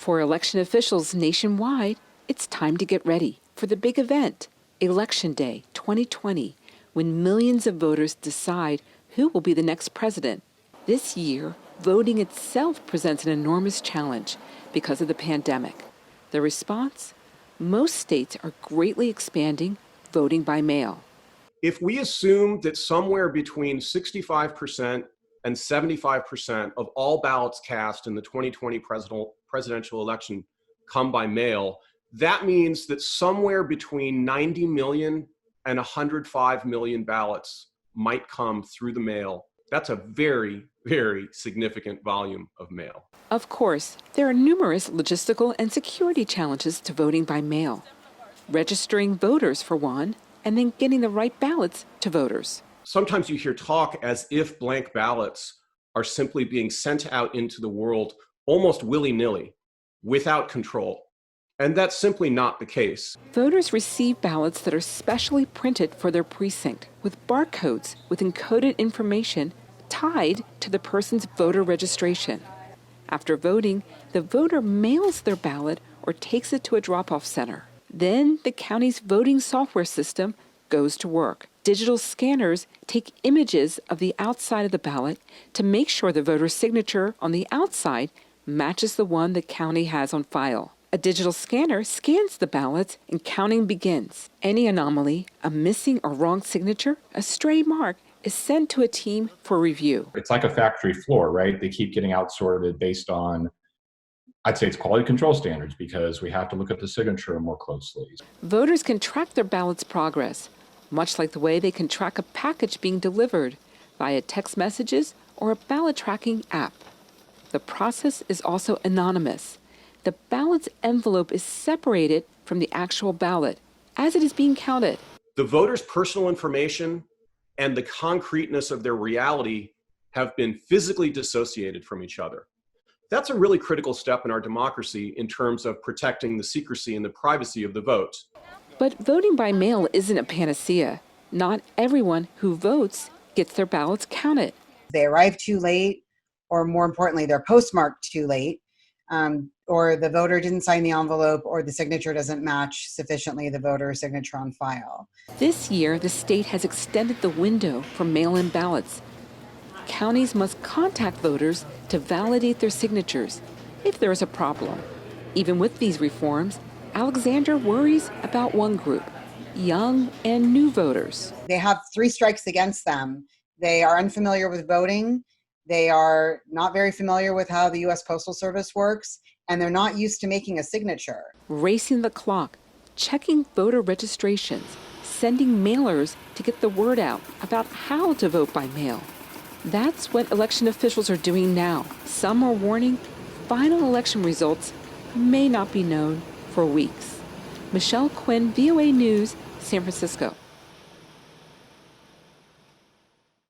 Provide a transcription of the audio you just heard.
For election officials nationwide, it's time to get ready for the big event, Election Day 2020, when millions of voters decide who will be the next president. This year, voting itself presents an enormous challenge because of the pandemic. The response? Most states are greatly expanding voting by mail. If we assume that somewhere between 65% and 75% of all ballots cast in the 2020 presidential election come by mail, that means that somewhere between 90 million and 105 million ballots might come through the mail. That's a very, very significant volume of mail. Of course, there are numerous logistical and security challenges to voting by mail. Registering voters, for one, and then getting the right ballots to voters. Sometimes you hear talk as if blank ballots are simply being sent out into the world almost willy-nilly, without control. And that's simply not the case. Voters receive ballots that are specially printed for their precinct with barcodes with encoded information tied to the person's voter registration. After voting, the voter mails their ballot or takes it to a drop-off center. Then the county's voting software system goes to work. Digital scanners take images of the outside of the ballot to make sure the voter's signature on the outside matches the one the county has on file. A digital scanner scans the ballots and counting begins. Any anomaly, a missing or wrong signature, a stray mark, is sent to a team for review. It's like a factory floor, right? They keep getting outsorted based on, I'd say it's quality control standards, because we have to look at the signature more closely. Voters can track their ballot's progress, much like the way they can track a package being delivered via text messages or a ballot tracking app. The process is also anonymous. The ballot's envelope is separated from the actual ballot as it is being counted. The voter's personal information and the concreteness of their reality have been physically dissociated from each other. That's a really critical step in our democracy in terms of protecting the secrecy and the privacy of the vote. But voting by mail isn't a panacea. Not everyone who votes gets their ballots counted. They arrive too late, or more importantly, they're postmarked too late, or the voter didn't sign the envelope, or the signature doesn't match sufficiently the voter's signature on file. This year, the state has extended the window for mail-in ballots. Counties must contact voters to validate their signatures if there is a problem. Even with these reforms, Alexandra worries about one group, young and new voters. They have 3 strikes against them. They are unfamiliar with voting. They are not very familiar with how the U.S. Postal Service works, and they're not used to making a signature. Racing the clock, checking voter registrations, sending mailers to get the word out about how to vote by mail. That's what election officials are doing now. Some are warning final election results may not be known for weeks. Michelle Quinn, VOA News, San Francisco.